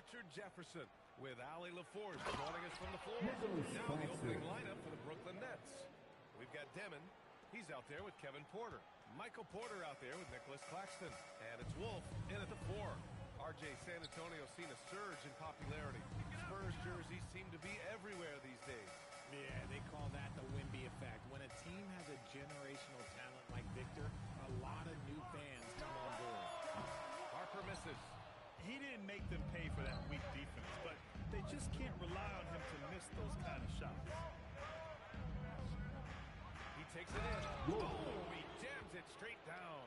Richard Jefferson with Allie LaForce joining us from the floor. Now the opening lineup for the Brooklyn Nets. We've got Demon. He's out there with Kevin Porter. Michael Porter out there with Nicholas Claxton. And it's Wolf in at the 4. RJ San Antonio's seen a surge in popularity. Spurs jerseys seem to be everywhere these days. Yeah, they call that the Wemby effect. When a team has a generational talent like Victor, a lot of new fans come on board. Harper misses. He didn't make them pay for that weak defense, but they just can't rely on him to miss those kind of shots. He takes it in. Oh, he jams it straight down.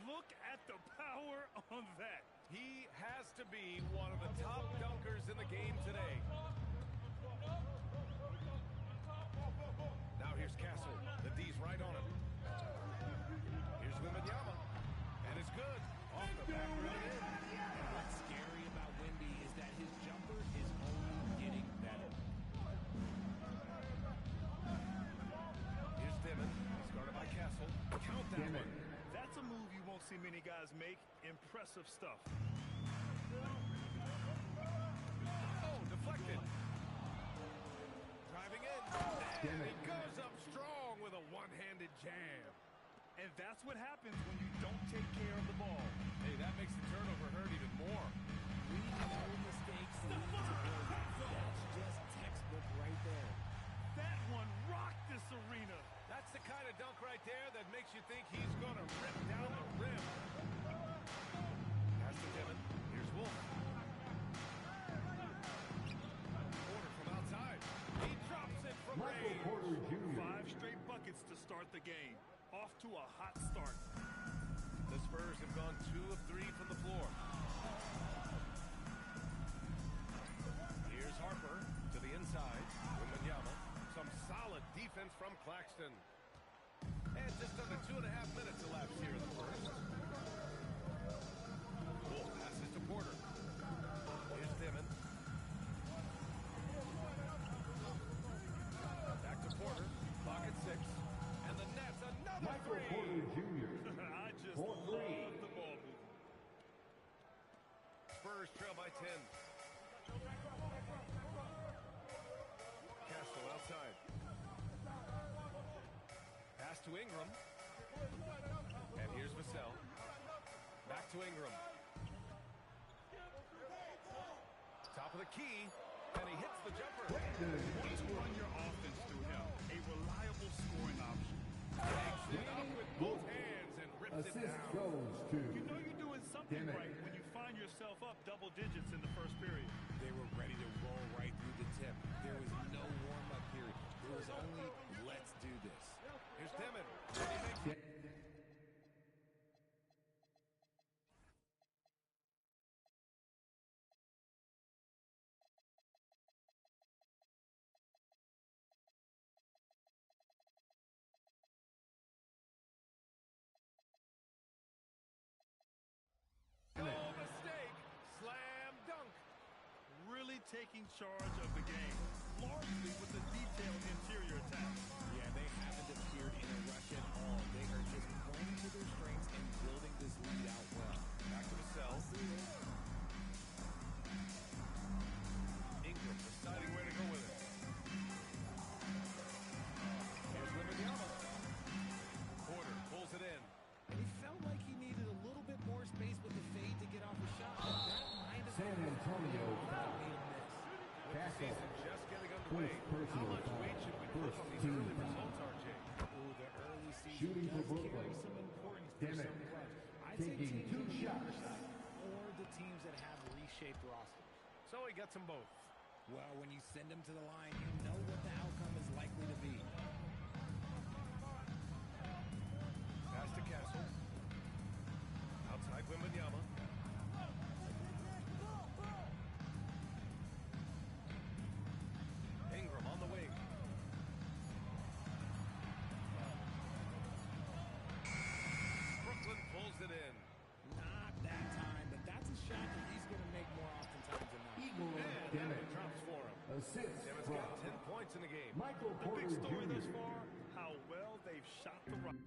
Look at the power on that. He has to be one of the top dunkers in the game today. Now here's Castle. The D's right on him. Here's Wembanyama. And it's good. Off the back rim and in. And what's scary about Wemby is that his jumper is only getting better. Here's Demon. He's guarded by Castle. Count that one. That's a move you won't see many guys make. Impressive stuff. Oh, deflected. Driving in. And he goes up strong with a one-handed jam. And that's what happens when you don't take care of the ball. Hey, that makes the turnover hurt even more. We know mistakes lead to building. That's just textbook right there. That one rocked this arena. That's the kind of dunk right there that makes you think he's going to rip down the rim. Pass to Demon. Here's Wolf. Porter from outside. He drops it from range. Porter Jr. 5 straight buckets to start the game. Off to a hot start. The Spurs have gone 2 of 3 from the floor. Here's Harper to the inside. Wembanyama. Some solid defense from Claxton. And just under 2.5 minutes elapsed here in the first. Wolf passes to Porter. Here's Demon. Back to Porter. Clock at 6. And the Nets, another Michael 3. Porter Jr. I just Point love three. the ball movement. Spurs trail by 10. Castle outside. Pass to Ingram. And here's Vassell. Back to Ingram. Top of the key. And he hits the jumper. Once you run your offense through him, a reliable scoring option. Takes it up with both hands and rips it Assist down. goes You to know you're doing something Demon. right when you find yourself up double digits in the first period. They were ready to roll right through the tip. There was no warm-up period. It was only, let's do this. Here's Demon. And he makes taking charge of the game, largely with the detailed interior attack. Yeah, they haven't appeared in a rush at all. They are just playing to their strengths and building this lead out well. Back to the cell. Ingram deciding where to go with it. Here's Wembanyama. Porter pulls it in. He felt like he needed a little bit more space with the fade to get off the shot. That might have San Antonio foul. With the Castle. season just getting underway, First how personal much foul. weight should we put First on these team early foul. results, RJ? Ooh, the early season Shooting for does Brooklyn. carry some importance for Demick. some clubs. I'd say Taking teams two with shots. or the teams that have reshaped rosters. So he gets them both. Well, when you send them to the line, you know what the outcome is likely to be. Pass to Castle. Outside Wembanyama. Ingram on the wing. Brooklyn pulls it in. Not that time, but that's a shot that he's going to make more oftentimes than not. Igor And Demick. it drops for him. Assist Demmitt's from got 10 points in the game. Michael The Porter big story thus Jr. far, how well they've shot the rock.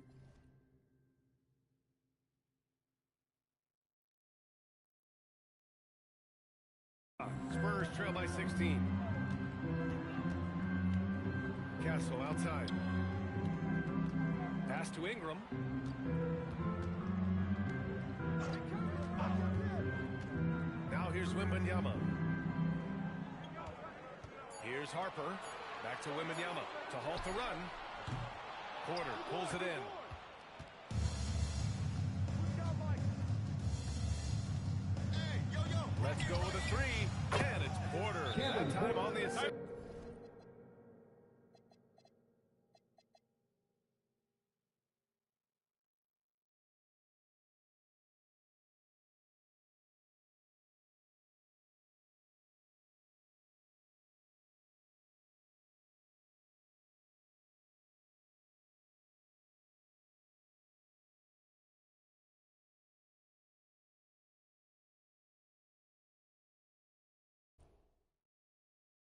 Spurs trail by 16. Castle outside. Pass to Ingram. Now here's Wembanyama. Here's Harper. Back to Wembanyama to halt the run. Porter pulls it in. Let's go with a three. And it's Porter. That time on the assist.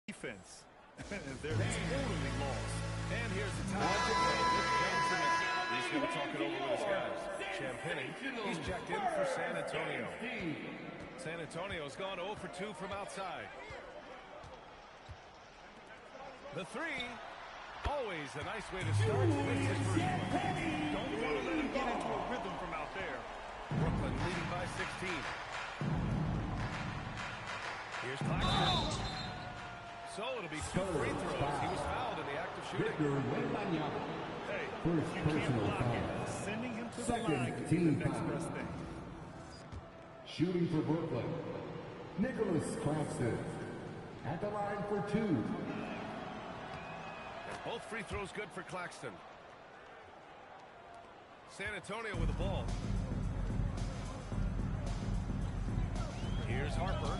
Defense. They're totally lost. And here's the time. He's going to talk it over with his guys. Champagnie, he's checked in for San Antonio. San Antonio's gone 0 for 2 from outside. The three, always a nice way to start with his first one. Don't want to let him get into a rhythm from out there. Brooklyn leading by 16. Here's Claxton. So it'll be 2 free throws. He was fouled in the act of shooting. Victor Wembanyama. Hey, First you can't personal block it. foul. Sending him to the Second line could be team the next foul. best thing. Shooting for Brooklyn. Nicholas Claxton. At the line for 2. Both free throws good for Claxton. San Antonio with the ball. Here's Harper.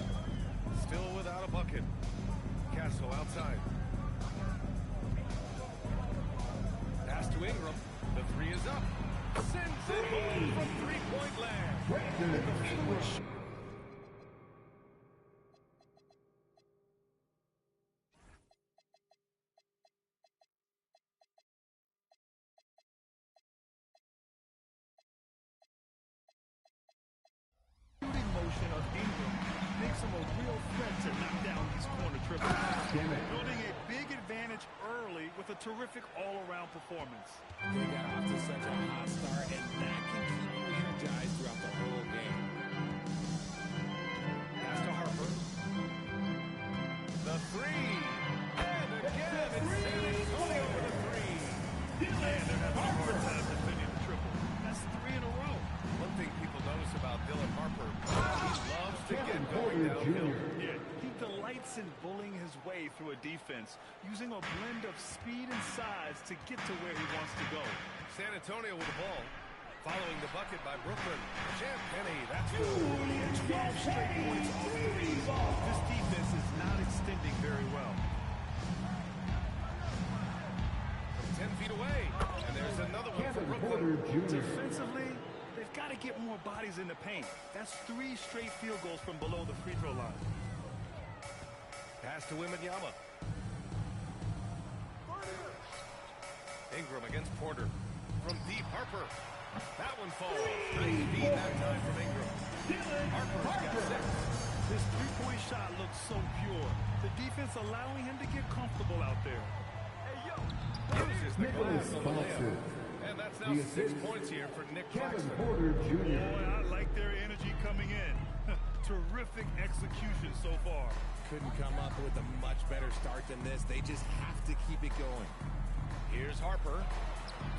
Still without a bucket. Castle outside. Pass to Ingram. The three is up. Sends it home from three-point land. Brandon English. Shooting motion of Ingram makes him a real threat to knock down these corner triples. Demick. Building a big advantage early with a terrific all-around performance. They got off to such a hot start, and that can keep you energized throughout the whole game. Pass to Harper. The three. And again, it's San Antonio with a three. And they're having a hard time defending the triple. That's 3 in a row. One thing people notice about Dylan Harper, he loves to get Kevin going Porter downhill. Jr. Yeah, he delights in bullying his way through a defense, using a blend of speed and size to get to where he wants to go. San Antonio with the ball. Following the bucket by Brooklyn. Champagnie, that's good. 12 straight points off the three. This defense is not extending very well. From 10 feet away. And there's another one for Kevin Brooklyn. Porter Jr. Defensively, they've got to get more bodies in the paint. That's 3 straight field goals from below the free throw line. Pass to Wembanyama. Ingram against Porter. From deep, Harper. That one falls. Nice feed that time from Ingram. Harper's got 6. His three-point shot looks so pure. The defense allowing him to get comfortable out there. Uses the Nicholas glass on the layup. Claxton. And that's now The 6 assist. points here for Nick Kevin Claxton. Porter Jr. Boy, I like their energy coming in. Terrific execution so far. Couldn't come up with a much better start than this. They just have to keep it going. Here's Harper.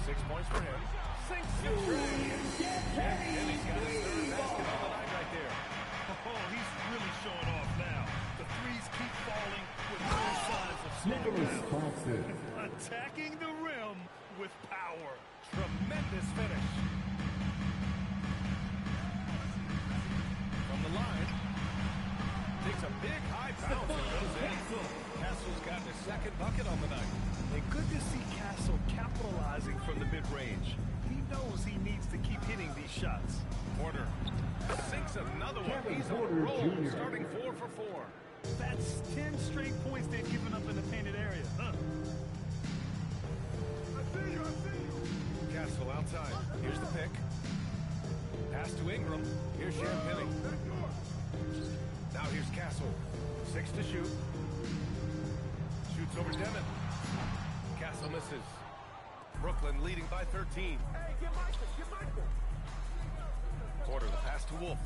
6 points for him. Sinks the tray. And he's got his third basket on the night right there. Oh, he's really showing off now. The threes keep falling with no signs of slowing Nicholas down. Claxton. Attacking the rim with power. Tremendous finish. From the line. Takes a big high bounce and goes in. Castle's got his second bucket on the night. And good to see Castle capitalizing from the mid-range. He knows he needs to keep hitting these shots. Porter sinks another one. Kevin He's on a Porter roll, Jr. starting 4 for 4. That's 10 straight points they've given up in the painted area. Castle outside. Here's the pick. Pass to Ingram. Here's Champagny. Now here's Castle. 6 to shoot. Shoots over Demon. Castle misses. Brooklyn leading by 13. Porter the pass to Wolf.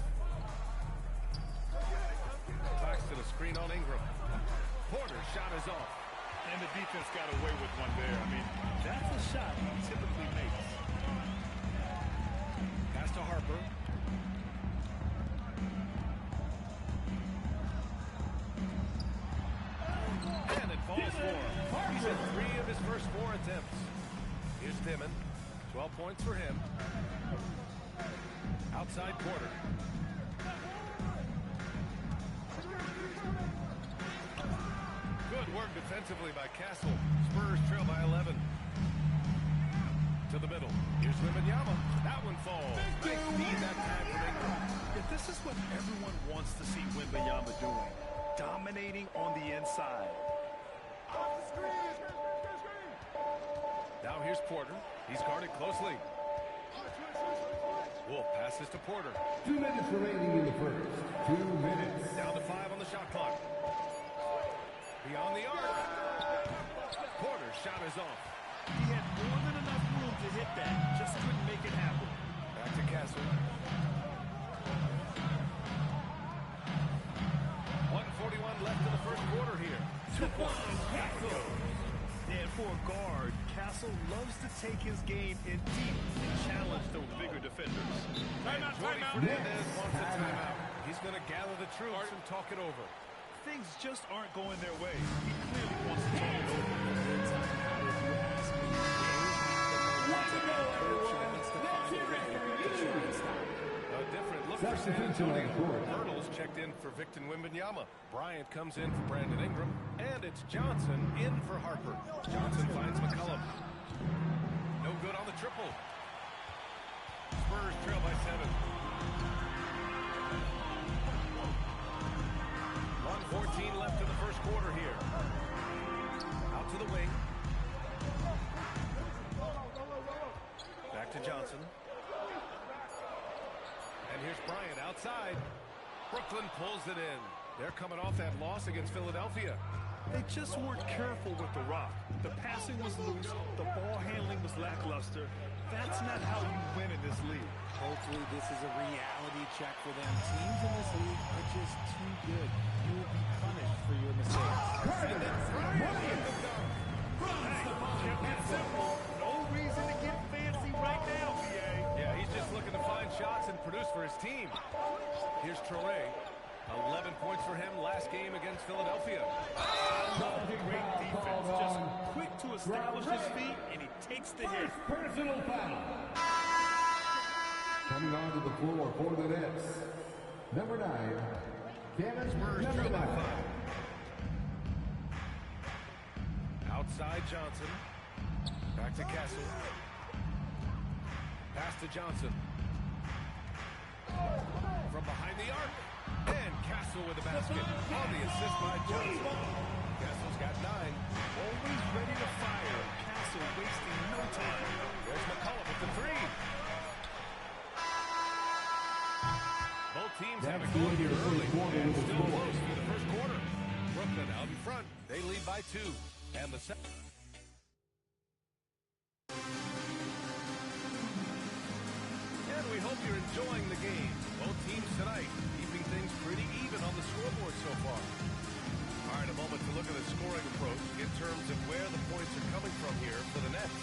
Claxton a screen on Ingram. Porter's shot is off. And the defense got away with one there. I mean, that's a shot he typically makes. Pass to Harper. And it falls for him. He's at 3 of his first 4 attempts. Here's Dimon. 12 points for him. Outside Porter. Good work defensively by Castle. Spurs trail by 11. To the middle. Here's Wembanyama. That one falls. Nice feed that time from Ingram. Yeah, this is what everyone wants to see Wembanyama doing. Dominating on the inside. Now here's Porter. He's guarded closely. Wolf passes to Porter. 2 minutes remaining in the first. 2 minutes. Down to 5 on the shot clock. Beyond the arc. Porter's shot is off. He had more than enough room to hit that. Just couldn't make it happen. Back to Castle. 1:41 left in the first quarter here. 2 points. And for a guard, Castle loves to take his game in deep and challenge the bigger defenders. Jordy Fernandez wants a timeout. He's going to gather the troops and talk it over. Things just aren't going their way. He clearly wants to talk it over. A different look for San Antonio. Hurdles checked in for Victor Wembanyama. Bryant comes in for Brandon Ingram. And it's Johnson in for Harper. Johnson finds McCollum. No good on the triple. Spurs trail by 7. 1:14 left in the first quarter here. Out to the wing. Back to Johnson. And here's Bryant outside. Brooklyn pulls it in. They're coming off that loss against Philadelphia. They just weren't careful with the rock. The passing was loose. The ball handling was lackluster. That's not how you win in this league. Hopefully this is a reality check for them. Teams in this league are just too good. You will be punished for your mistakes. Kept it simple. No reason to get fancy right now, PA. Yeah, he's just looking to find shots and produce for his team. Here's Traoré. 11 points for him last game against Philadelphia. Great defense. Just quick to establish his feet, and he takes the hit. Personal foul. Coming onto the floor for the Nets. Number 9, Kevin. Spurs Number trail by 9. 5. Outside Johnson. Back to Castle. Pass to Johnson. From behind the arc. And Castle with the basket. On the assist by Johnson. Castle's got 9. Always ready to fire. Castle wasting no time. There's McCollum with the 3. Both teams have a goal here early and still close through the first quarter. Brooklyn out in front. They lead by 2. And the second. And we hope you're enjoying the game. Both teams tonight keeping things pretty even on the scoreboard so far. All right, a moment to look at the scoring approach in terms of where the points are coming from here for the Nets.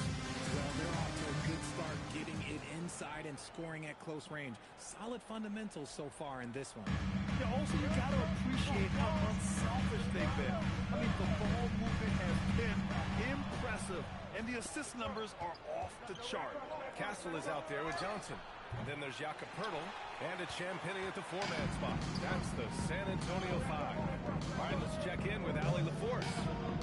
Well, they're off to a good start getting it inside and scoring at close range. Solid fundamentals so far in this one. Yeah, also, you got to appreciate how unselfish they've been. I mean, the ball movement has been impressive, and the assist numbers are off the chart. Castle is out there with Johnson. And then there's Jakob Poeltl, and it's Champagnie at the 4-man spot. That's the San Antonio 5. All right, let's check in with Allie LaForce.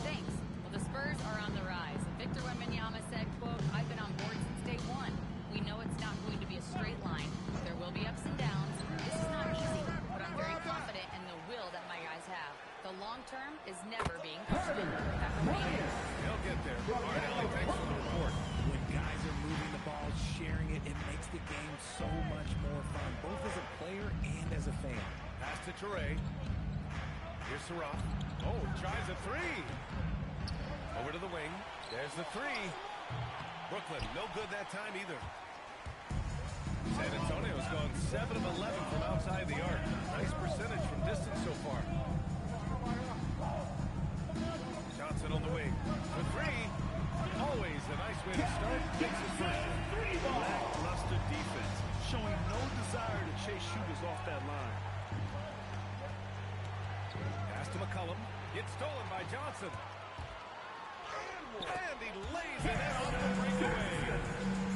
Thanks. Well, the Spurs are on the rise. Victor Wembanyama said, quote, "I've been on board since day one. We know it's not going to be a straight line. There will be ups and downs. This is not easy, but I'm very confident in the will that my guys have. The long term is never being comfortable." They'll get there. All right, Allie, thanks for the report. When guys are moving the ball, sharing it, it makes the game so much more fun, both as a player and as a fan. Pass to Toure. Here's Saraf. Oh, tries a 3. Over to the wing. There's the 3. Brooklyn, no good that time either. San Antonio's gone 7 of 11 from outside the arc. Nice percentage from distance so far. Johnson on the wing. For 3. Always a nice way to start. Gets his first. Lackluster defense, showing no desire to chase shooters off that line. Pass to McCollum. Gets stolen by Johnson. And he lays it in on the breakaway.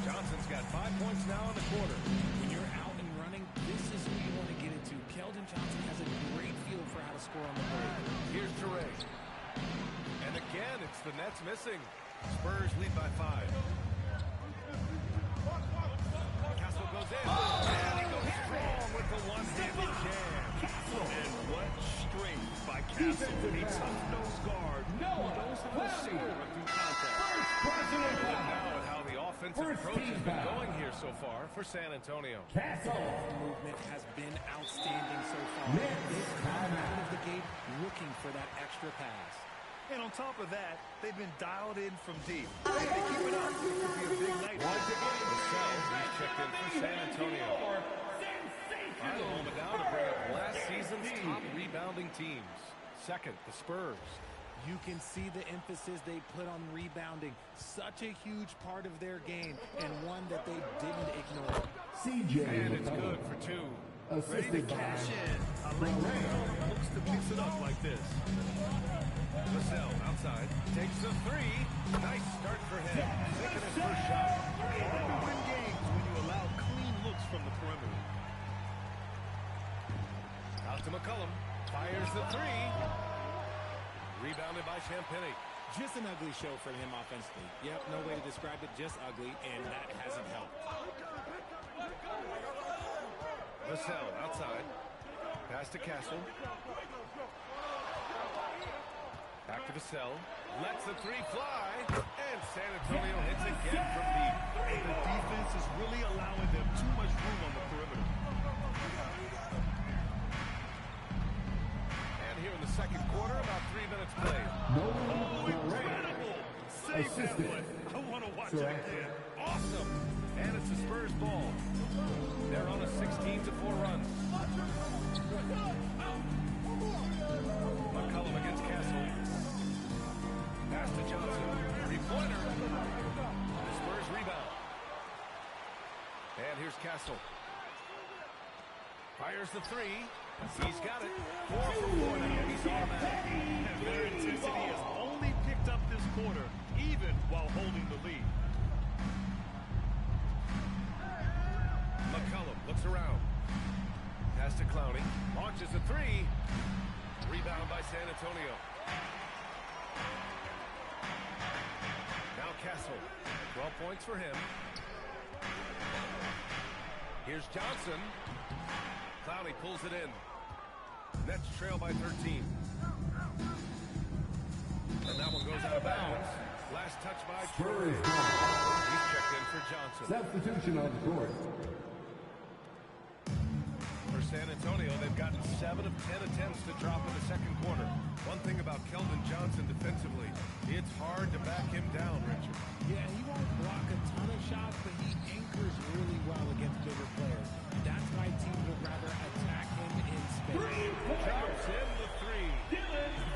Johnson's got 5 points now in the quarter. When you're out and running, this is who you want to get into. Keldon Johnson has a great feel for how to score on the break. Here's Toure. And again, it's the Nets missing. Spurs lead by 5. Castle goes in. And he goes strong with the one-handed jam. And what strength by Castle. A tough-nosed guard who knows how to score through contact. Look now at how the offensive approach has been going here so far for San Antonio. Movement has been outstanding so far. They've come out of the gate looking for that extra pass. And on top of that, they've been dialed in from deep. If they keep it up, it could be a big night. He's checked in for San Antonio. Final moment now to bring up last season's top rebounding teams. Second, the Spurs. You can see the emphasis they put on rebounding. Such a huge part of their game, and one that they didn't ignore. And it's good for 2. Ready to cash in. I like the way he looks to mix it up like this. Vassell outside. Takes the 3. Nice start for him. Taking his first shot. Hard to win games when you allow clean looks from the perimeter. Out to McCollum. Fires the 3. Rebounded by Champagnie. Just an ugly show for him offensively. Yep, no way to describe it, just ugly, and that hasn't helped. Vassell outside. Pass to Castle. Back to Vassell. Lets the 3 fly. And San Antonio hits again from deep. The defense is really allowing them too much room on the perimeter. And here in the second quarter, about 3 minutes played. Incredible! Save that one. I want to watch it again. Awesome. And it's the Spurs ball. They're on a 16-4 run. McCollum against Castle. Pass to Johnson. 3-pointer. The Spurs rebound. And here's Castle. Fires the 3. He's got it. 4 for 4 now. He's automatic. And their intensity has only picked up this quarter, even while holding the lead. McCollum looks around. Pass to Clowney. Launches a 3. Rebound by San Antonio. Now Castle. 12 points for him. Here's Johnson. Clowney pulls it in. Nets trail by 13. And that one goes out of bounds. Last touch by Spurs Troy. ball. He's checked in for Johnson. Substitution on the court. For San Antonio, they've gotten 7 of 10 attempts to drop in the second quarter. One thing about Keldon Johnson defensively, it's hard to back him down, Richard. Yeah, he won't block a ton of shots, but he anchors really well against bigger players. That's why teams would rather attack him in space. Drops in the 3.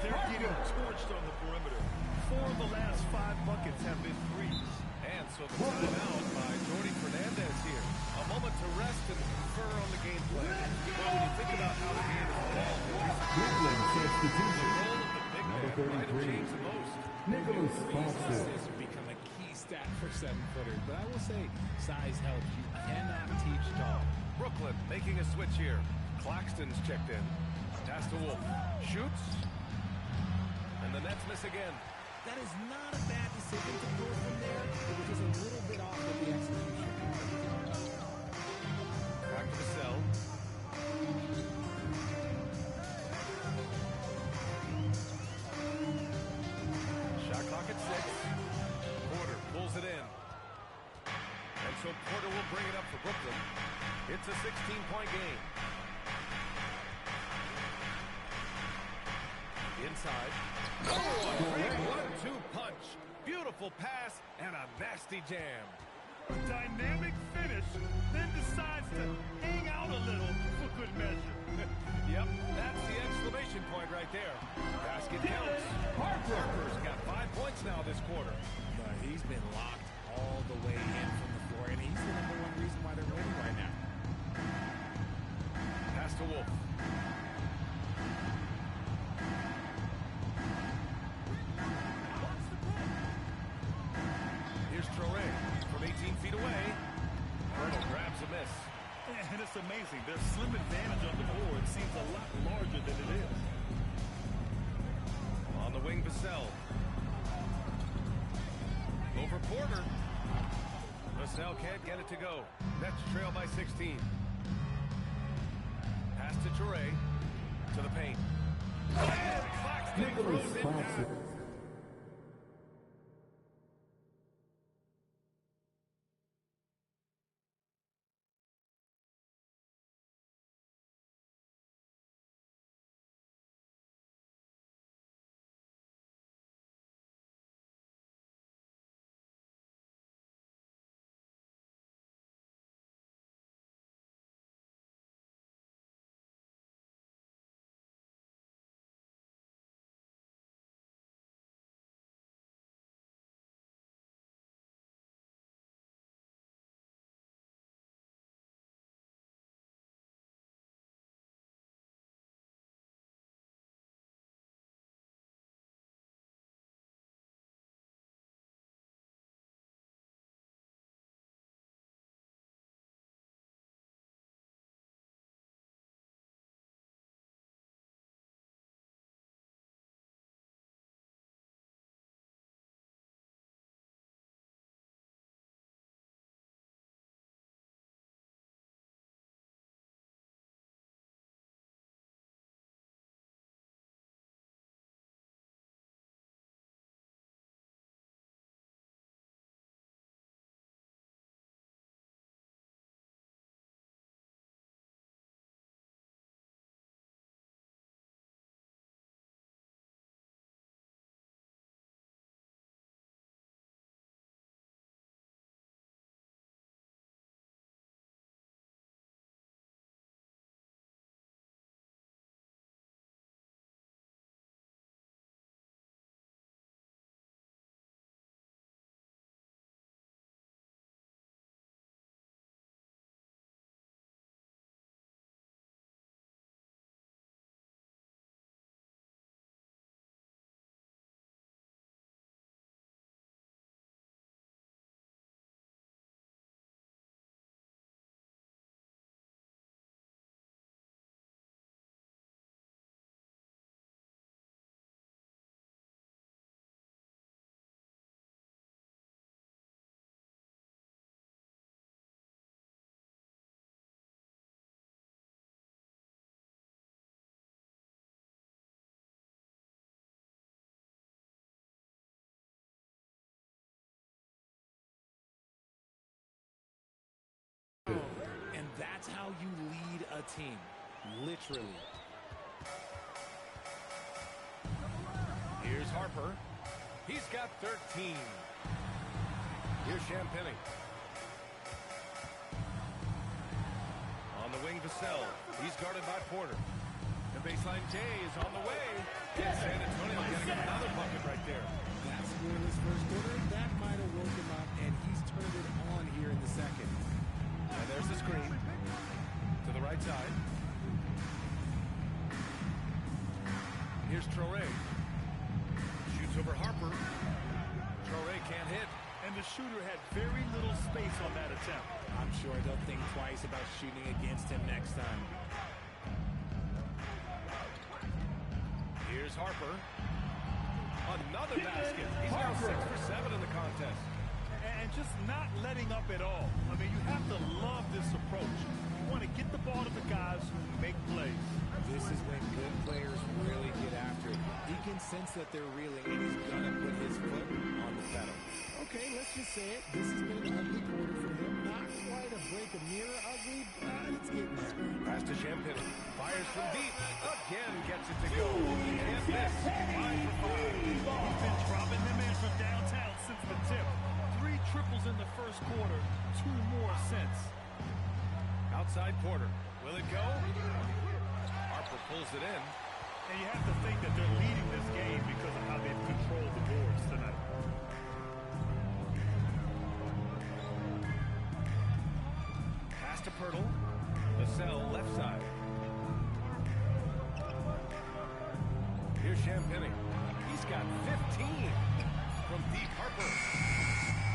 They're getting torched on the perimeter. 4 of the last 5 buckets have been threes. And so the timeout by Jordi Fernandez here. A moment to rest and confer on the game plan. Well, when you think about how the game has evolved, Brooklyn the substitution. role of the big man Number might have 33. changed the most. Nicholas Claxton. Assists have become a key stat for 7-footers, but I will say size helps. You cannot teach tall. Brooklyn making a switch here. Claxton's checked in. Pass to Wolf. Shoots. And the Nets miss again. That is not a bad decision to go from there. It was just a little bit off with the execution. Back to the cell. Shot clock at 6. Porter pulls it in. And so Porter will bring it up for Brooklyn. It's a 16-point game. Inside. Oh, a great 1-2 punch. Beautiful pass and a nasty jam. A dynamic finish, then decides to hang out a little for good measure. Yep, that's the exclamation point right there. Basket counts. Harper's got 5 points now this quarter. But he's been locked all the way in from the floor, and he's the number one reason why they're winning right now. Pass to Wolf. Here's Traore from 18 feet away. Hurdle grabs a miss. And it's amazing. Their slim advantage on the board seems a lot larger than it is. On the wing, Vassell. Over Porter. Vassell can't get it to go. Nets trail by 16. Pass to Traore. To the paint. And Claxton Nicholas throws it Claxton. down. a team, literally. Here's Harper. He's got 13. Here's Champagnie. On the wing, Vassell. He's guarded by Porter. The baseline J is on the way. And San Antonio getting another bucket right there. That scoreless first quarter, that might have woke him up, and he's turned it on here in the second. And there's the screen to the right side. Here's Traoré. Shoots over Harper. Traoré can't hit. And the shooter had very little space on that attempt. I'm sure they'll think twice about shooting against him next time. Here's Harper. Another basket. He's now 6 for 7 in the contest. And just not letting up at all. I mean, you have to love this approach. You want to get the ball to the guys who make plays. This is when good players really get after it. He can sense that they're reeling, and he's going to put his foot on the pedal. Okay, let's just say it. This has been an ugly quarter for him. Not quite a break of mirror ugly, but it's getting there. Pass to Champagnie. Fires from deep. Again gets it to go. Can't miss. 5 for 5. He's been dropping them in from downtown since the tip. 3 triples in the first quarter. 2 more since. Outside Porter. Will it go? Harper pulls it in. And you have to think that they're leading this game because of how they've controlled the boards tonight. Pass to Pirtle. Vassell left side. Here's Champagnie. He's got 15 from deep. Harper.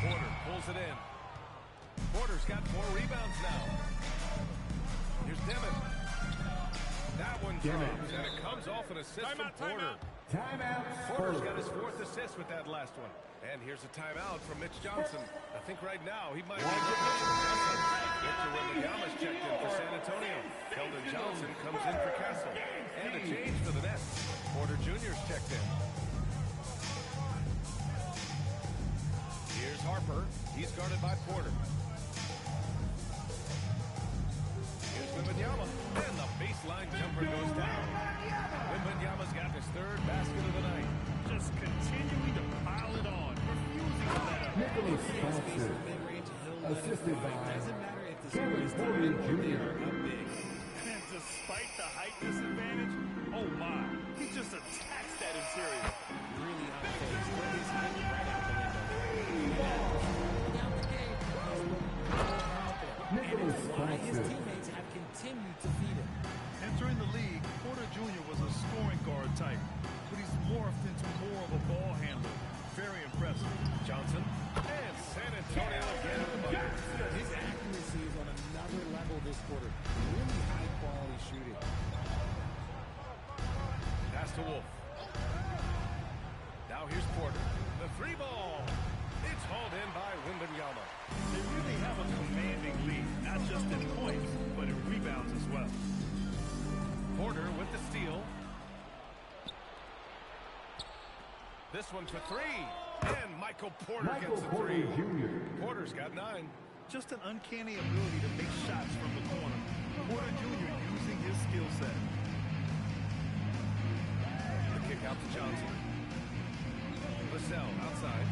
Porter pulls it in. Porter's got 4 rebounds now. Here's Demon. That one drops, and it comes off an assist from Porter. Timeout. Porter's got his 4th assist with that last one. And here's a timeout from Mitch Johnson. I think right now he might be Victor Wembanyama's checked in for San Antonio. Keldon Johnson comes in for Castle. And a change for the Nets. Porter Jr.'s checked in. Here's Harper. He's guarded by Porter. Here's Wembanyama. And the baseline jumper goes down. Wembanyama's got his 3rd basket of the night. Just continuing to pile it on. Refusing to let up. Nicholas Claxton. Assisted by Kevin Porter Jr. And despite the height disadvantage, oh my, he just attacks that interior. Really outfaced. Put his head right out the window. Down the game. Nicholas Why his Claxton. teammates have continued to feed him. Entering the league, Porter Jr. was a scoring guard type, but he's morphed into more of a ball handler. Very impressive. Johnson. And San Antonio again at the bucket. His accuracy is on another level this quarter. Really high quality shooting. Pass to Wolf. Now here's Porter. The 3 ball. It's hauled in by Wembanyama. They really have a commanding lead, not just in points, but in rebounds as well. Porter with the steal. This one for 3. And Michael Porter Michael gets the Porter 3. Jr. Porter's got 9. Just an uncanny ability to make shots from the corner. Porter Jr. using his skill set. The kick out to Johnson. Vassell outside.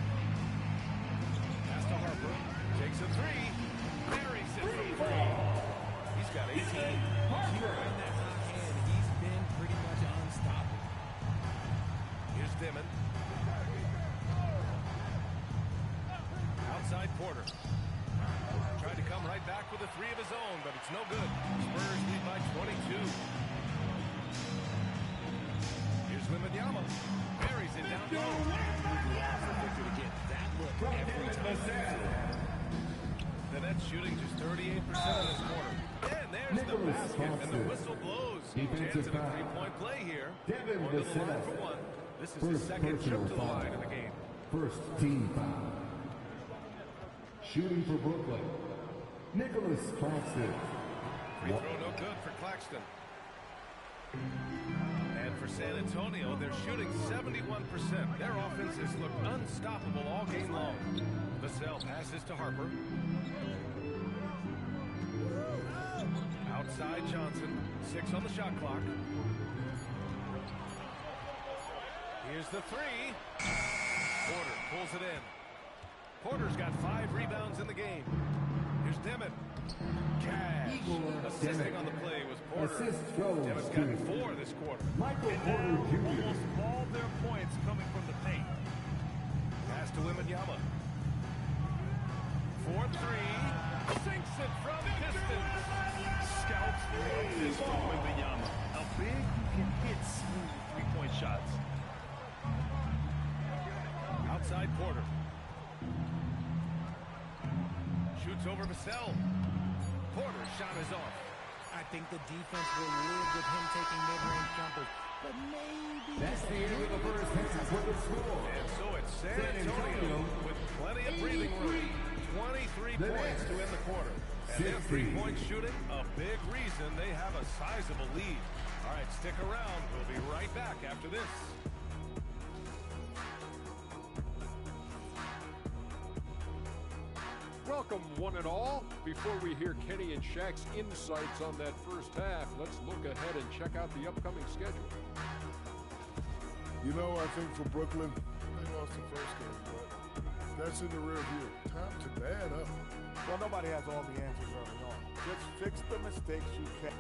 Pass to Harper. Takes a 3. Buries it from 3. He's got 18. Behind that hot hand, he's been pretty much unstoppable. Here's Demon. Outside Porter. Tried to come right back with a 3 of his own, but it's no good. Spurs lead by 22. Here's Wembanyama. Buries it down low. Victor to get that look every time. The Nets shooting just 38% of this quarter. And there's the Nicholas basket, and the Claxton. whistle blows. Defensive Chance at a foul. 3-point play here. Devin Going to the line Vassell. for 1. This is his First 2nd trip personal to the foul. line in the game. First team foul. Shooting for Brooklyn. Nicholas Claxton. Free throw no good for Claxton. And for San Antonio, they're shooting 71%. Their offense has looked unstoppable all game long. Vassell passes to Harper. Out Outside Johnson. 6 on the shot clock. Here's the three. Porter pulls it in. Porter's got 5 rebounds in the game. Here's Dimmitt. Cash. Assisting on the play was Porter. Dimmitt's gotten 4 this quarter. Michael And Porter now, Jr. almost all their points coming from the paint. Pass to Wembanyama. 4-3. Sinks it from distance. Scouts love this from Wembanyama. How big you can hit smooth three-point shots. Outside Porter. Shoots over Vassell. Porter's shot is off. I think the defense will live with him taking mid-range jumpers, but maybe That's the end of the first half with the score. And so it's San Antonio with plenty of breathing room. 23 points to end the quarter. And their 3-point shooting, a big reason they have a sizable lead. All right, stick around. We'll be right back after this. Welcome, one and all. Before we hear Kenny and Shaq's insights on that first half, let's look ahead and check out the upcoming schedule. You know, I think for Brooklyn, they lost the first game, but that's in the rear view. Time to man up. Well, nobody has all the answers early on. Just fix the mistakes you can.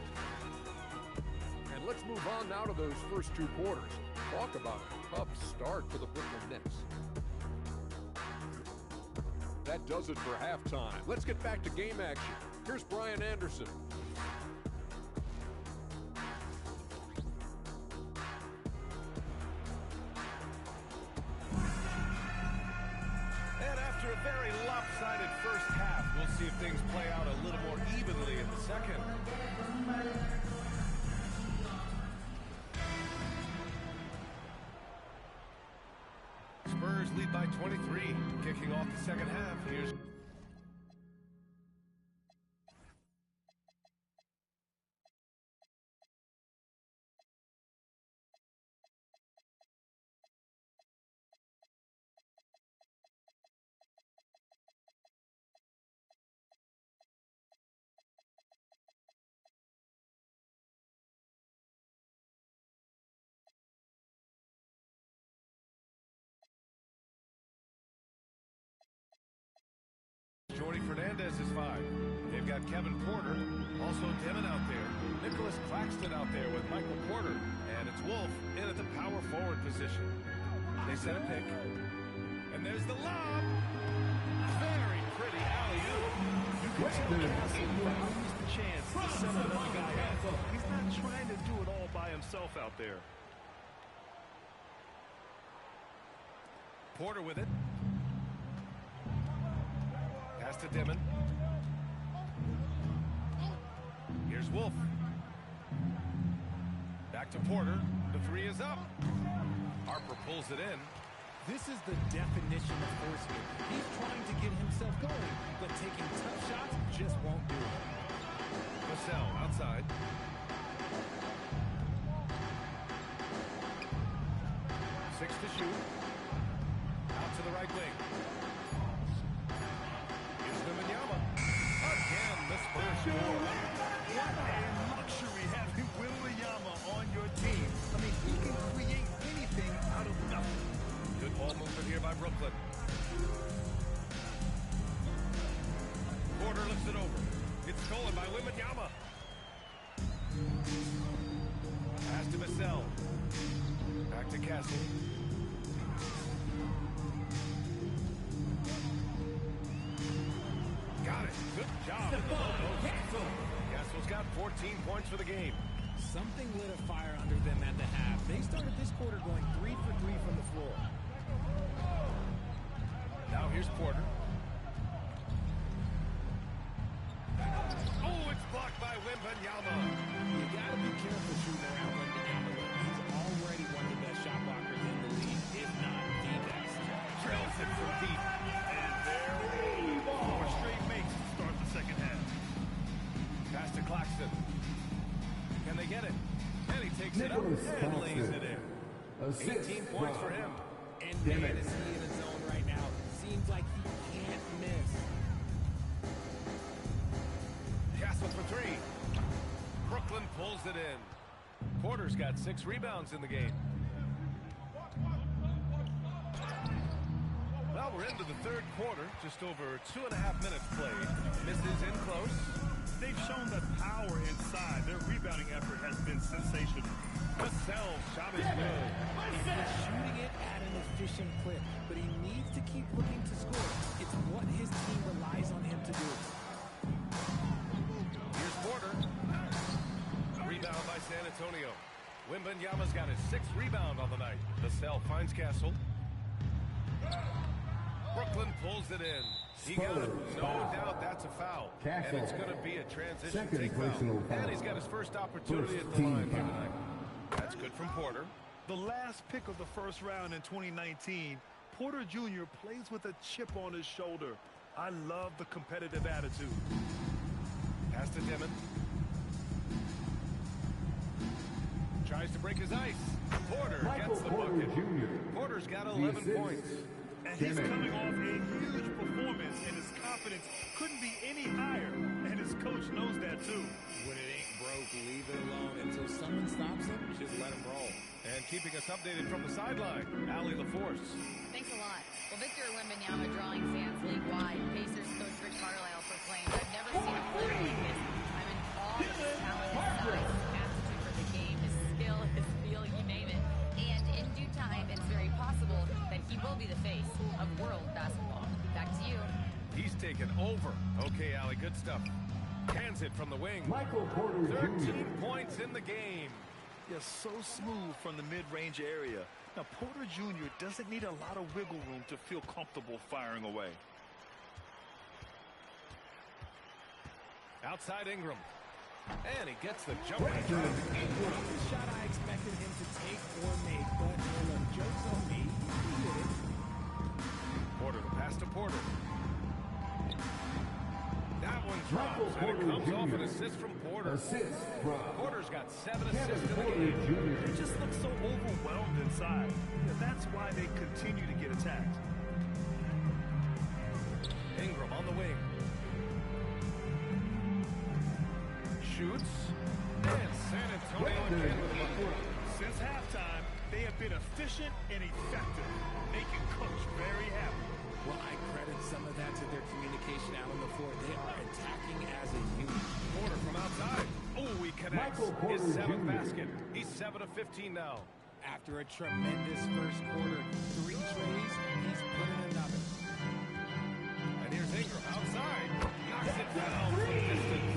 And let's move on now to those first 2 quarters. Talk about a tough start for the Brooklyn Nets. That does it for halftime. Let's get back to game action. Here's Brian Anderson. And after a very lopsided first half, we'll see if things play out a little more evenly in the second. Spurs lead by 23. Kicking off the second half. Here's Jordy Fernandez is 5. They've got Kevin Porter, also Dimmitt out there. Nicholas Claxton out there with Michael Porter. And it's Wolf in at the power forward position. They set a pick. And there's the lob. Very pretty alley-oop. You can tell Castle used the chance to set another guy up. He's not trying to do it all by himself out there. Porter with it. Pass to Dimmitt. Here's Wolf. Back to Porter. The 3 is up. Harper pulls it in. This is the definition of forcing it. He's trying to get himself going, but taking tough shots just won't do it. Vassell outside. Six to shoot. Out to the right wing. Here's Wembanyama. Again, the Spurs score. What a luxury having Wembanyama on your team. I mean, he can create anything out of nothing. Good ball movement here by Brooklyn. Porter lifts it over. It's stolen by Wembanyama. Pass to Vassell. Back to Castle. Got it. Good job. Castle's got 14 points for the game. Something lit a fire under them at the half. They started this quarter going 3 for 3 from the floor. Now here's Porter. Oh, it's blocked by Wembanyama. You gotta be careful shooting around Wembanyama. He's already one of the best shot blockers in the league, if not the best. Trails it from deep. And there we go. 4 straight makes to start the second half. Pass to Claxton. Can they get it? And he takes it up Nicholas and lays Claxton. it in. 18 Assist points from for him. And man, is he in his zone right now. Seems like he can't miss. Castle for 3. Brooklyn pulls it in. Porter's got 6 rebounds in the game. Well, we're into the third quarter. Just over 2.5 minutes played. Misses in close. They've shown that power inside. Their rebounding effort has been sensational. Vassell shot is good. He's shooting it at an efficient clip, but he needs to keep looking to score. It's what his team relies on him to do. Here's Porter. Rebound by San Antonio. Wembanyama's got his 6th rebound on the night. Vassell finds Castle. Brooklyn pulls it in. He got it. No doubt that's a foul. And it's going to be a transition take foul. And he's got his first opportunity at the line here tonight. That's good from Porter. The last pick of the first round in 2019, Porter Jr. plays with a chip on his shoulder. I love the competitive attitude. Pass to Dimon. Tries to break his ice. Porter gets the bucket. Porter's got 11 points. And he's coming off a huge performance, and his confidence couldn't be any higher. And his coach knows that, too. When it ain't broke, leave it alone until someone stops him. Just let him roll. And keeping us updated from the sideline, Allie LaForce. Thanks a lot. Well, Victor Wembanyama drawing fans league-wide. Pacers coach Rick Carlisle proclaimed, "I've never seen a player like this. I'm in awe of his talent, his size, his aptitude for the game, his skill, his feel, you name it. And in due time, it's very possible that he will be the face of world basketball." Back to you. He's taken over. Okay, Allie, good stuff. Hands it from the wing. Michael Porter 13 Jr. points in the game. They're so smooth from the mid-range area. Now, Porter Jr. doesn't need a lot of wiggle room to feel comfortable firing away. Outside Ingram. And he gets the jumper. Not the shot I expected him to take or make, but look, joke's on me. He did it. Porter, the pass to Porter. That one drops, Michael and it Porter comes off Jr. an assist from Porter. Assist from Porter's got 7 Kevin assists in the Porter game. Jr. They just look so overwhelmed inside. That's why they continue to get attacked. Ingram on the wing. Shoots. And San Antonio again with a bucket. Since halftime, they have been efficient and effective, making Coach very happy. Well, I credit some of that to their communication out on the floor. They are attacking as a unit. Porter from outside. Oh, he connects. Michael Porter His 7th Jr. basket. He's 7 of 15 now. After a tremendous first quarter, 3 treys, he's put in another. And here's Ingram outside. Knocks it down from distance.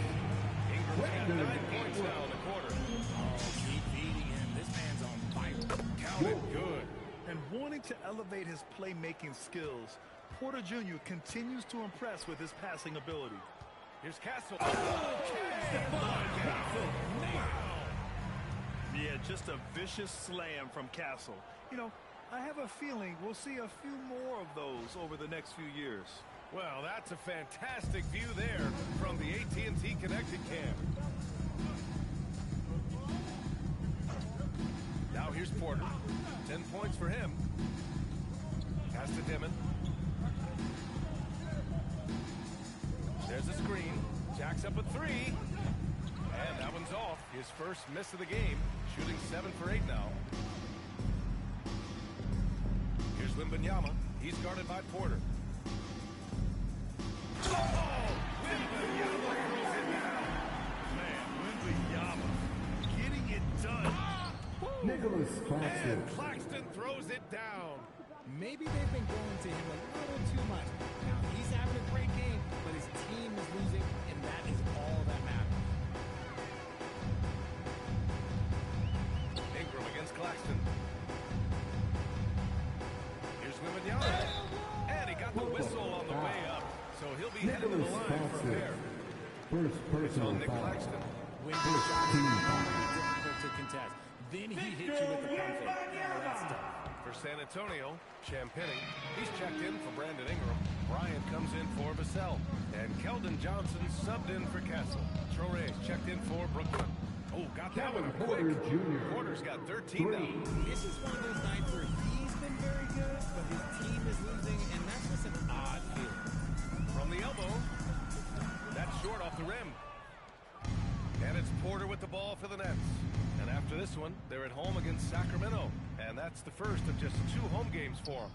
Ingram's got 9 points now in the quarter. Oh, keep beating him. This man's on fire. Counted good. And wanting to elevate his playmaking skills, Porter Jr. continues to impress with his passing ability. Here's Castle. Yeah, just a vicious slam from Castle. You know, I have a feeling we'll see a few more of those over the next few years. Well, that's a fantastic view there from the AT&T Connected Cam. Now here's Porter. 10 points for him. Pass to Dimon. There's a screen. Jacks up a 3. And that one's off. His first miss of the game. Shooting 7 for 8 now. Here's Wembanyama. He's guarded by Porter. Oh! Wembanyama throws it down. Man, Wembanyama getting it done. Nicholas Claxton. And Claxton throws it down. Maybe they've been going to him a little too much. Now, he's having a great game, but his team is losing, and that is all that matters. Ingram against Claxton. Here's Wembanyama. And he got the whistle on the way up. So he'll be headed to the Nicholas line for a pair. First It's personal on Nick foul. Claxton. When the shot is difficult to contest, then he hits you with the pump fake. Yeah, that's tough. For San Antonio, Champagny. He's checked in for Brandon Ingram. Bryant comes in for Vassell. And Keldon Johnson subbed in for Castle. Trore's checked in for Brooklyn. Oh, got that Kevin one Porter quick. Jr. Porter's got 13 now. This is one of those nights where he's been very good, but his team is losing, and that's just an odd feeling. From the elbow. That's short off the rim. And it's Porter with the ball for the Nets. And after this one, they're at home against Sacramento. And that's the first of just 2 home games for them.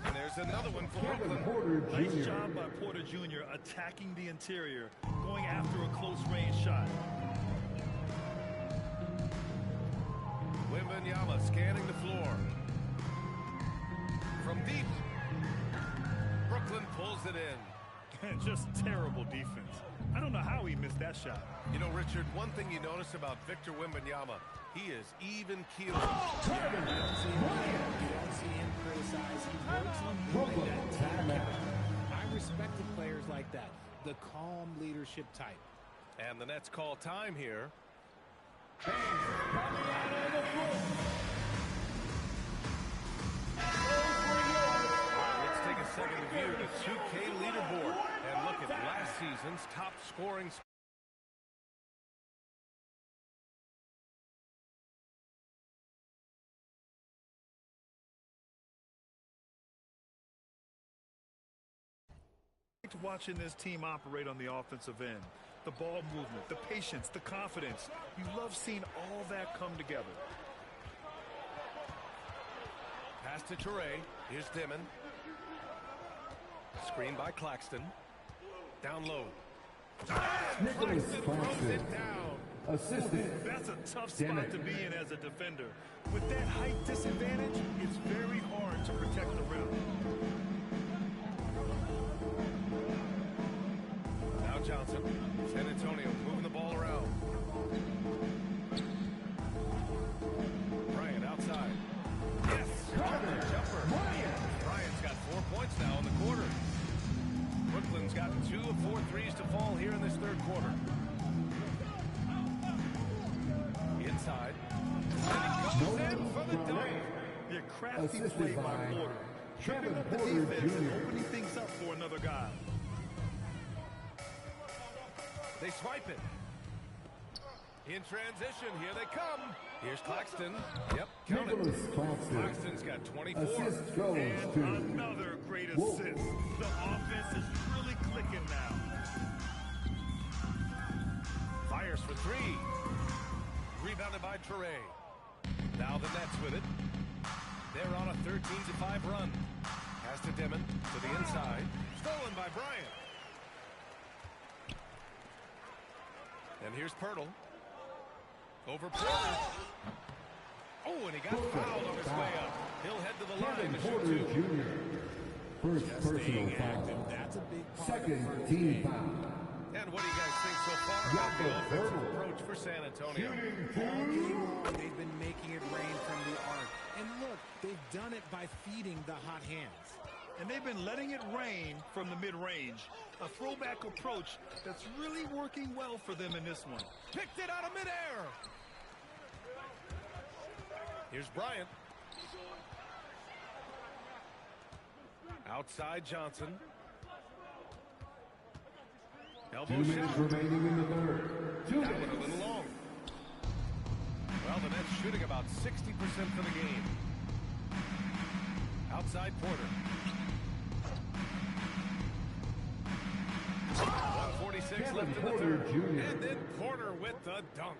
And there's another one for Brooklyn. Nice job by Porter Jr. attacking the interior, going after a close-range shot. Wembanyama scanning the floor. From deep. Brooklyn pulls it in. Just terrible defense. I don't know how he missed that shot. You know, Richard, one thing you notice about Victor Wembanyama, he is even-keeled. You don't see him criticize. He works on moving that team. I respect the players like that, the calm leadership type. And the Nets call time here. Let's take a second to view the 2K leaderboard and look at last season's top scoring. Watching this team operate on the offensive end, the ball movement, the patience, the confidence. You love seeing all that come together. Pass to Toure. Here's Dimon. Screen by Claxton. Down low. Nicholas Claxton. Assistant. That's a tough spot to be in as a defender. With that height disadvantage, it's very hard to protect the rim. Now Johnson. San Antonio moving the ball around. Bryant outside. Yes! Jumper. Bryant's got 4 points now in the quarter. Brooklyn's got 2 of 4 threes to fall here in this third quarter. Inside. And he goes in for the dunk. Yeah, crafty play by Porter. Tripping up the defense and opening things up for another guy. They swipe it. In transition, here they come. Here's Claxton. Yep, count it. Nicholas Claxton. Claxton's got 24. Assist goes And to another great assist. The offense is really clicking now. Fires for 3. Rebounded by Toure. Now the Nets with it. They're on a 13-5 run. Pass to Dimon to the inside. Stolen by Bryant. And here's Pirtle. Over Porter. Oh, and he got fouled on his way up. He'll head to the line to Porter shoot 2. Jr. First personal foul. That's a big part. Second team foul. And what do you guys think so far about the offensive approach for San Antonio? All game long, they've been making it rain from the arc. And look, they've done it by feeding the hot hands. And they've been letting it rain from the mid-range. A throwback approach that's really working well for them in this one. Picked it out of midair. Here's Bryant. Outside Johnson. Elbow 2 minutes shot. remaining in the third. That one a little long. Well, the Nets shooting about 60% for the game. Outside Porter. 1:46 left in the third. And then Porter with the dunk.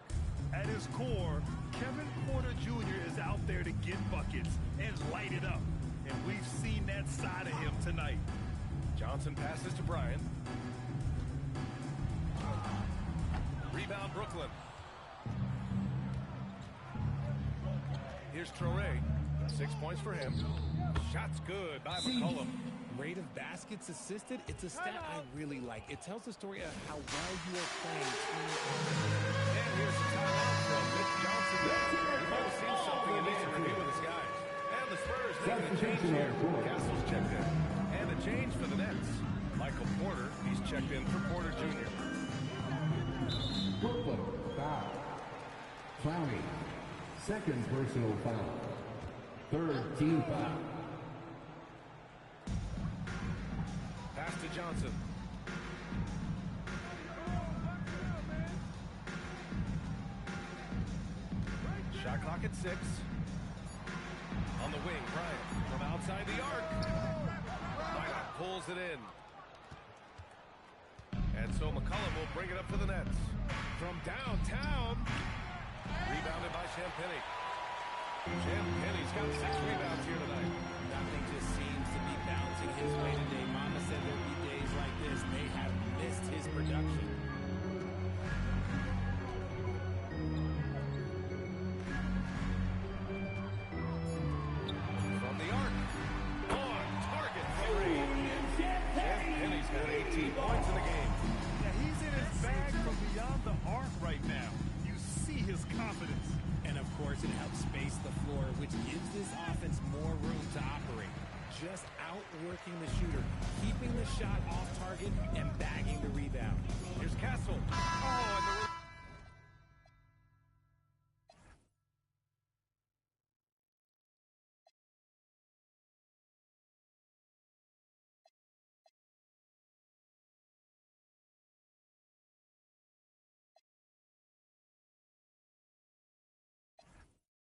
At his core, Kevin Porter Jr. is out there to get buckets and light it up. And we've seen that side of him tonight. Johnson passes to Bryant. Rebound Brooklyn. Here's Toure. 6 points for him. Shot's good by McCollum. Rate of baskets assisted, it's a stat I really like. It tells the story of how well you are playing. And here's the timeout from Mitch Johnson. We've all seen something in this review with his guys. And the Spurs making a change here. Castle's checked in. And a change for the Nets. Michael Porter, he's checked in for Porter Jr. Brooklyn foul. Clowney. Second personal foul. Third team foul. Pass to Johnson. Shot clock at 6. On the wing, Bryant from outside the arc. Bryant pulls it in. And And so McCollum will bring it up to the Nets. From downtown. Rebounded by Champagnie. Champagnie's got 6 rebounds here tonight. Nothing just seems to be bouncing his way today. Mama said there'd be days like this. They have missed his production. From the arc. On target three. Champagnie's got 18 points in the game. Yeah, he's in his bag from beyond the arc right now. You see his confidence. And of course, it helps space the floor, which gives this offense more room to operate. Just outworking the shooter, keeping the shot off target, and bagging the rebound. Here's Castle. Oh, and the...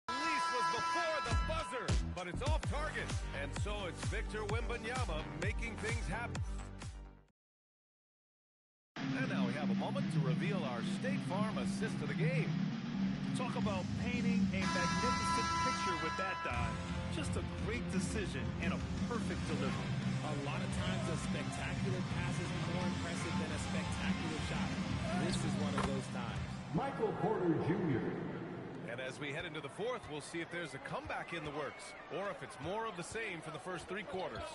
Release was before the buzzer, but it's off target. And so it's Victor Wembanyama making things happen. And now we have a moment to reveal our State Farm assist of the game. Talk about painting a magnificent picture with that dive. Just a great decision and a perfect delivery. A lot of times a spectacular pass is more impressive than a spectacular shot. This is one of those times. Michael Porter Jr. And as we head into the fourth, we'll see if there's a comeback in the works, or if it's more of the same for the first 3 quarters.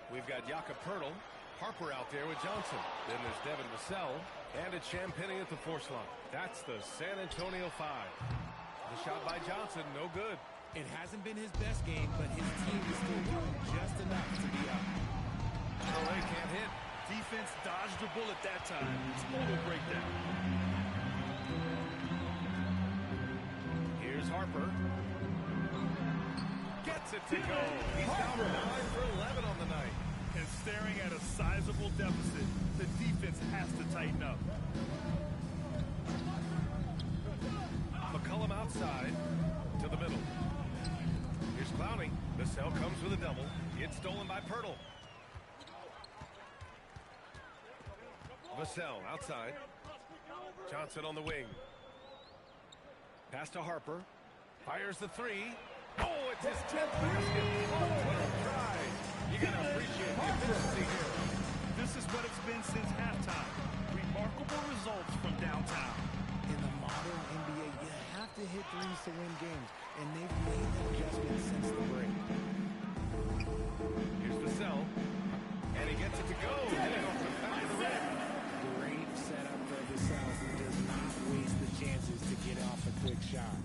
We've got Jakob Poeltl, Harper out there with Johnson. Then there's Devin Vassell, and it's Champagnie at the force line. That's the San Antonio 5. The shot by Johnson, no good. It hasn't been his best game, but his team is still doing just enough to be up. Torrey can't hit. Defense dodged a bullet that time. Total breakdown. Here's Harper. Gets it to go. He's down 9 for 11 on the night. And staring at a sizable deficit, the defense has to tighten up. McCollum outside to the middle. Here's Clowney. Vassell comes with a double. It's stolen by Poeltl. Vassell outside. Johnson on the wing. Pass to Harper. Fires the 3. Oh, it's his 10th basket. Oh, what a try. You got to appreciate the efficiency here. This is what it's been since halftime. Remarkable results from downtown. In the modern NBA, you have to hit threes to win games, and they've made adjustments since the break. Here's Vassell, and he gets it to go. Hitting off the back of the rim. Great setup for Vassell, who does not waste the chances to get off a quick shot.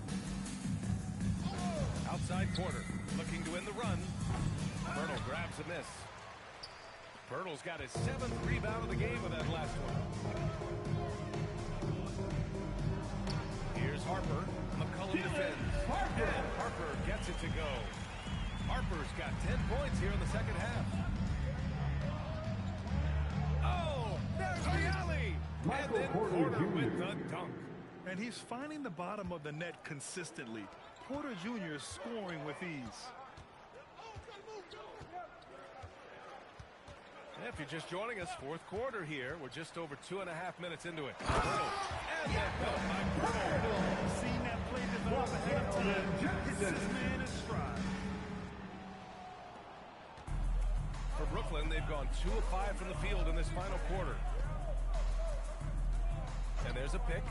Outside Porter, looking to win the run. Poeltl grabs a miss. Poeltl's got his 7th rebound of the game with that last one. Here's Harper. McCollum defends. And Harper gets it to go. Harper's got 10 points here in the second half. Oh, there's the alley. And then Porter with the dunk. And he's finding the bottom of the net consistently. Porter Jr. scoring with ease. If you're just joining us, fourth quarter here. We're just over 2.5 minutes into it. And that dunk by Poeltl. Seeing that play develop ahead of time, hits his man in stride. For Brooklyn, they've gone 2 of 5 from the field in this final quarter. And there's a pick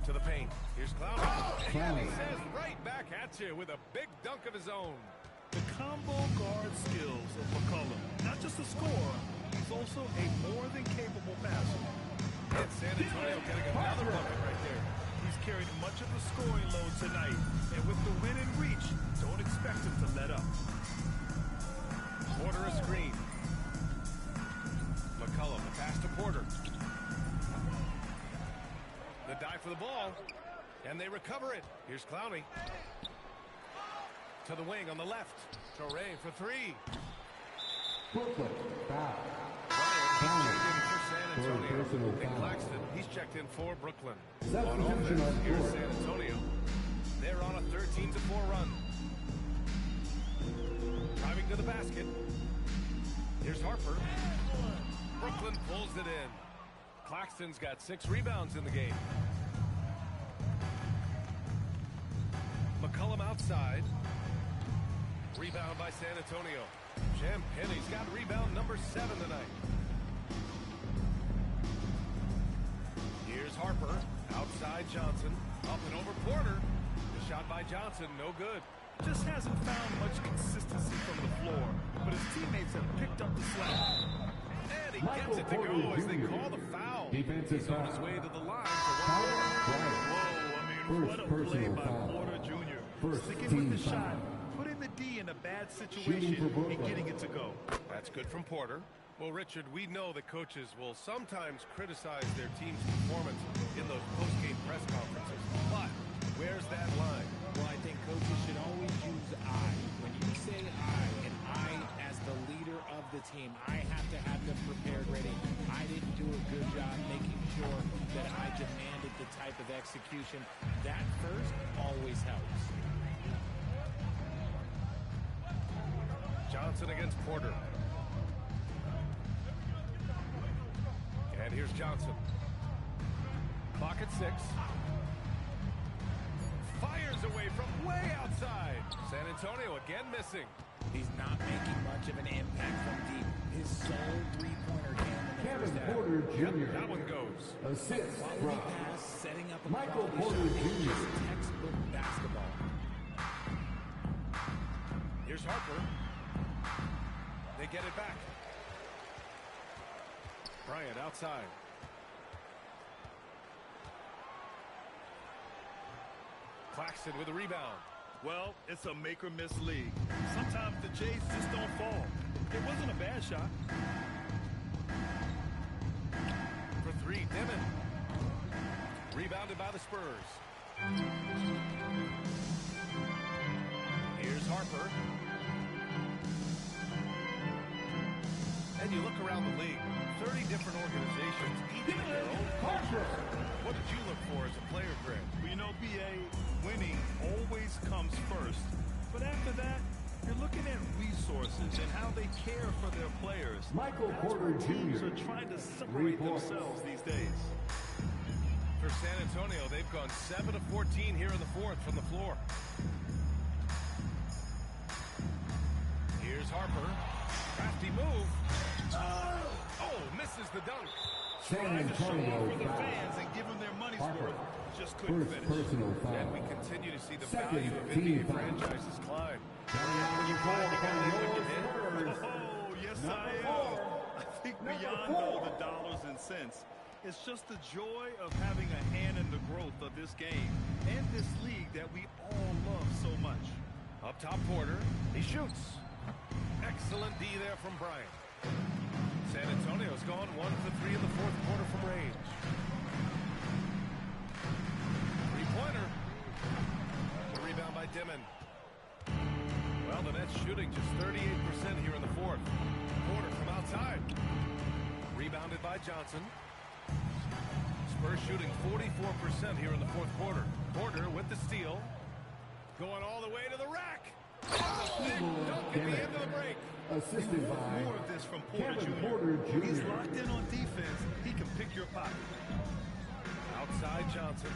to the paint. Here's Clowney. And he says right back at you with a big dunk of his own. The combo guard skills of McCollum. Not just a scorer, he's also a more than capable passer. And San Antonio getting another bucket right there. He's carried much of the scoring load tonight. And with the win in reach, don't expect him to let up. Porter a screen. McCollum, the pass to Porter. The dive for the ball. And they recover it. Here's Clowney. To the wing on the left. Torrey for 3. Brooklyn, foul. Checked in for San Antonio. And Claxton, he's checked in for Brooklyn. On offense, here's San Antonio. They're on a 13-4 run. Driving to the basket. Here's Harper. Brooklyn pulls it in. Claxton's got 6 rebounds in the game. McCollum outside. Rebound by San Antonio. Champagne's got rebound number 7 tonight. Here's Harper. Outside Johnson. Up and over Porter. The shot by Johnson, no good. Just hasn't found much consistency from the floor, but his teammates have picked up the slack. And he gets it to go as they call the foul. Defensive He's on his foul. way to the line Foul, for one. Whoa, I mean, what a First play personal by foul. Porter Jr. First Sticking team with the foul. shot, putting the D in a bad Shooting situation for Brooklyn. and getting it to go. That's good from Porter. Well, Richard, we know that coaches will sometimes criticize their team's performance in those post-game press conferences. But where's that line? Well, I think coaches should always use I. When you say I, and I as the leader of the team, I have to have them prepared ready. I didn't do a good job making sure that I demanded the type of execution. That first always helps. Johnson against Porter. And here's Johnson. Clock at 6. Fires away from way outside. San Antonio again missing. He's not making much of an impact from deep. His sole three-pointer came in the Kevin first half. Porter Jr. That one goes. Assist Quality from pass, setting up a Michael quality Porter shot. Jr. Just textbook basketball. Here's Harper. They get it back. Bryant outside. Claxton with a rebound. Well, it's a make-or-miss league. Sometimes the Jays just don't fall. It wasn't a bad shot. For 3, Dimon. Rebounded by the Spurs. Here's Harper. And you look around the league, 30 different organizations, each with their own culture. What did you look for as a player, Greg? Well, you know, BA, winning always comes first. But after that, you're looking at resources and how they care for their players. Michael That's Porter where teams Jr. are trying to separate 3 points. themselves these days. For San Antonio, they've gone 7 of 14 here in the 4th from the floor. Here's Harper. Crafty move. Oh, misses the dunk. San Trying to show Antonio off for the foul. fans and give them their money's Harper. worth. Just couldn't First finish. personal And foul. we continue to see the Second value of team NBA foul. franchises climb. Number 4 from your Spurs. Oh, yes, I Number am. 4. I think Number beyond 4. all the dollars and cents, it's just the joy of having a hand in the growth of this game and this league that we all love so much. Up top, Porter. He shoots. Excellent D there from Bryant. San Antonio's gone 1 for 3 in the 4th quarter from range. Three-pointer. The rebound by Dimon. Well, the Nets shooting just 38% here in the 4th. Porter from outside. Rebounded by Johnson. Spurs shooting 44% here in the 4th quarter. Porter with the steal. Going all the way to the rack. Big dunk at the end of the break. Assisted by More of this from Porter Kevin Jr. Porter When he's Jr. locked in on defense, he can pick your pocket. Outside Johnson.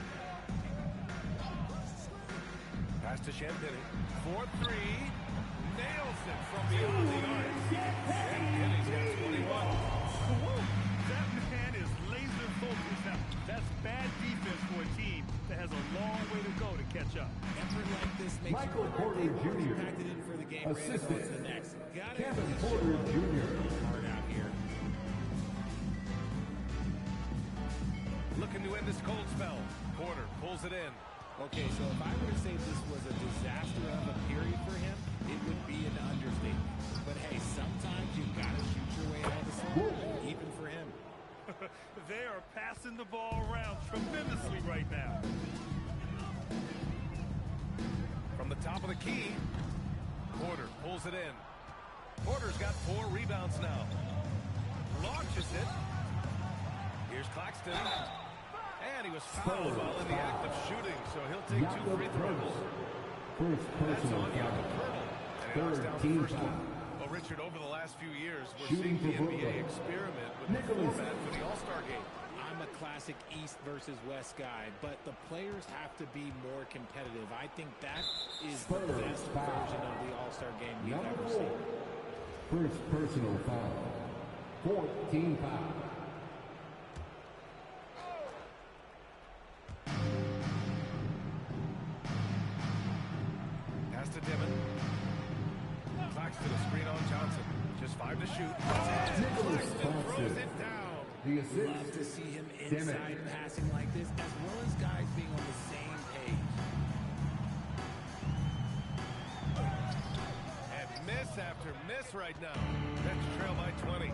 Pass to Champagny. 4-3. Nails it from beyond the arc. Champagny's got 21. Whoa, that man is laser focused. Now, that's bad defense for a team that has a long way to go to catch up. Effort like this makes Michael you Porter wonder if they've Jr. impacted in for the game. ready to go Assistant. to the next. Gotta Kevin be Porter Jr. hard out here. Looking to end this cold spell. Porter pulls it in. Okay, so if I were to say this was a disaster of a period for him, it would be an understatement. But hey, sometimes you gotta shoot your way out of the slump, even for him. They are passing the ball around tremendously right now. From the top of the key, Porter pulls it in. Porter's got 4 rebounds now. Launches it. Here's Claxton. And he was fouled while in the act of shooting, so he'll take 2 free throws. First That's personal on Jakob foul. Poeltl. And he knocks Third down team the first foul. one. Well, Richard, over the last few years, we're Shooting seeing the for NBA Brooklyn. experiment with the Nicholas. format for the All-Star game. I I'm a classic East versus West guy, but the players have to be more competitive. I think that is the best version of the All-Star game we've ever seen. First personal foul. 14 foul. Pass to Dimon. Claxton a screen on Johnson. Just 5 to shoot. Nicholas Claxton throws Claxton. it down. The assist. Love to see him inside passing like this, as well as guys being on the same page. And miss after miss right now. Nets trail by 20.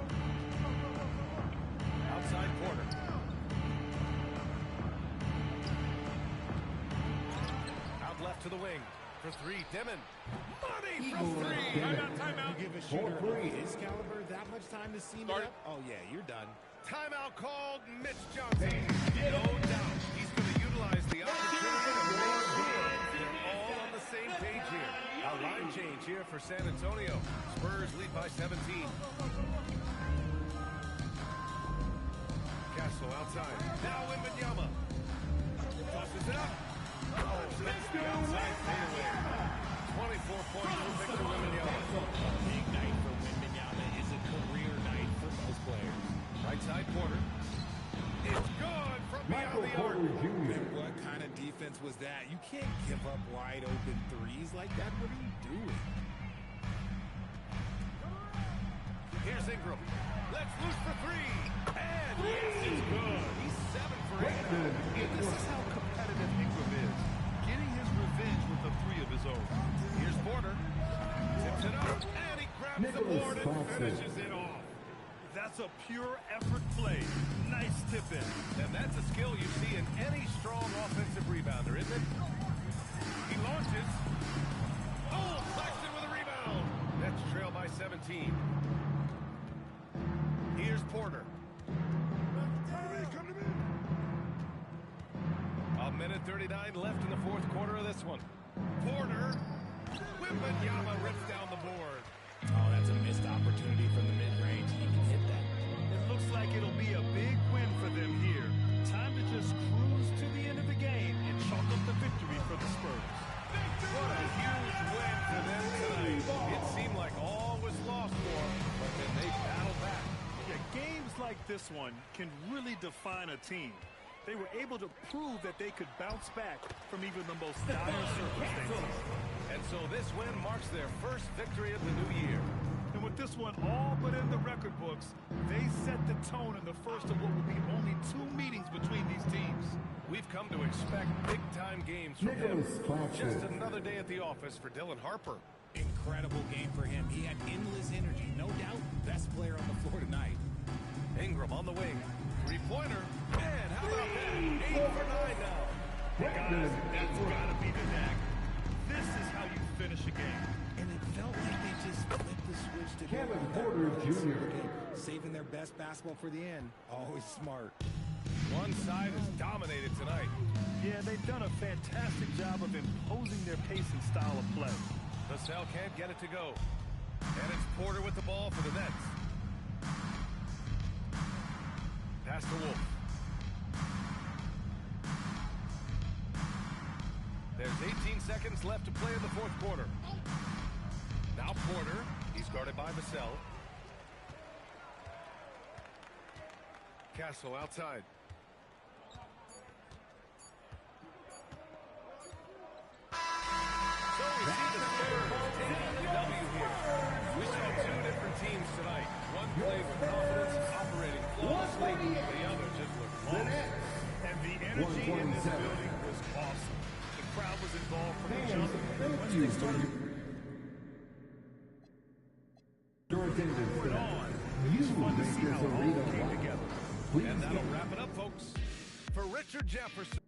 Outside Porter. Out left to the wing. For 3, Dimon. Money from 3. Timeout. You give a shooter of his caliber that much time to seam it up? Oh, yeah, you're done. Timeout called. Mitch Johnson. No doubt he's going to utilize the opportunity to make sure they're all on the same page here. A line change here for San Antonio. Spurs lead by 17. Castle outside. Now Wembanyama. Tosses it up. Oh, that's the outside fadeaway. 24 points for Victor Wembanyama. Big night for Wembanyama is a career night for most players. Right side Porter. It's good from beyond Michael the Porter arc. Jr. And what kind of defense was that? You can't give up wide open threes like that. What are you doing? Here's Ingram. Let's loose for 3. And yes, it's good. He's 7 for 8. This is how competitive Ingram is. Getting his revenge with a 3 of his own. Here's Porter. Tips it up. And he grabs the board and finishes it off. That's a pure effort play. Nice tip in. And that's a skill you see in any strong offensive rebounder, isn't it? He launches. Oh, Claxton with a rebound. Nets trail by 17. Here's Porter. A minute 39 left in the fourth quarter of this one. Porter. Wembanyama rips down the board. Oh, that's a missed opportunity from the mid-range. He can hit that. It looks like it'll be a big win for them here. Time to just cruise to the end of the game and chalk up the victory for the Spurs. What a huge win for them tonight. It seemed like all was lost for them, but then they battled back. Yeah, games like this one can really define a team. They were able to prove that they could bounce back from even the most dire circumstances. And so this win marks their first victory of the new year. And with this one all but in the record books, they set the tone in the first of what will be only 2 meetings between these teams. We've come to expect big-time games from him. Nicholas Claxton. Just another day at the office for Dylan Harper. Incredible game for him. He had endless energy. No doubt, best player on the floor tonight. Ingram on the wing. 3-pointer. And how about that? 8 for 9 now. Guys, that's got to be the knack. This is how you finish a game. And it felt like they just flipped the switch to Kevin go Porter Jr. Saving their best basketball for the end. Always smart. One side has dominated tonight. Yeah, they've done a fantastic job of imposing their pace and style of play. Vassell can't get it to go. And it's Porter with the ball for the Nets. Pass to Wolf. There's 18 seconds left to play in the fourth quarter. Now Porter. He's guarded by Vassell. Castle outside. So we see the Spurs taking the W here. We saw 2 different teams tonight. One played with confidence and operating flawlessly. The other just looked lost. And the energy in this building was awesome. The crowd was involved from the jump. Thank you for your attendance tonight. You Fun to make see this how it all arena came wild. together. Please And that'll wrap it up, folks. For Richard Jefferson.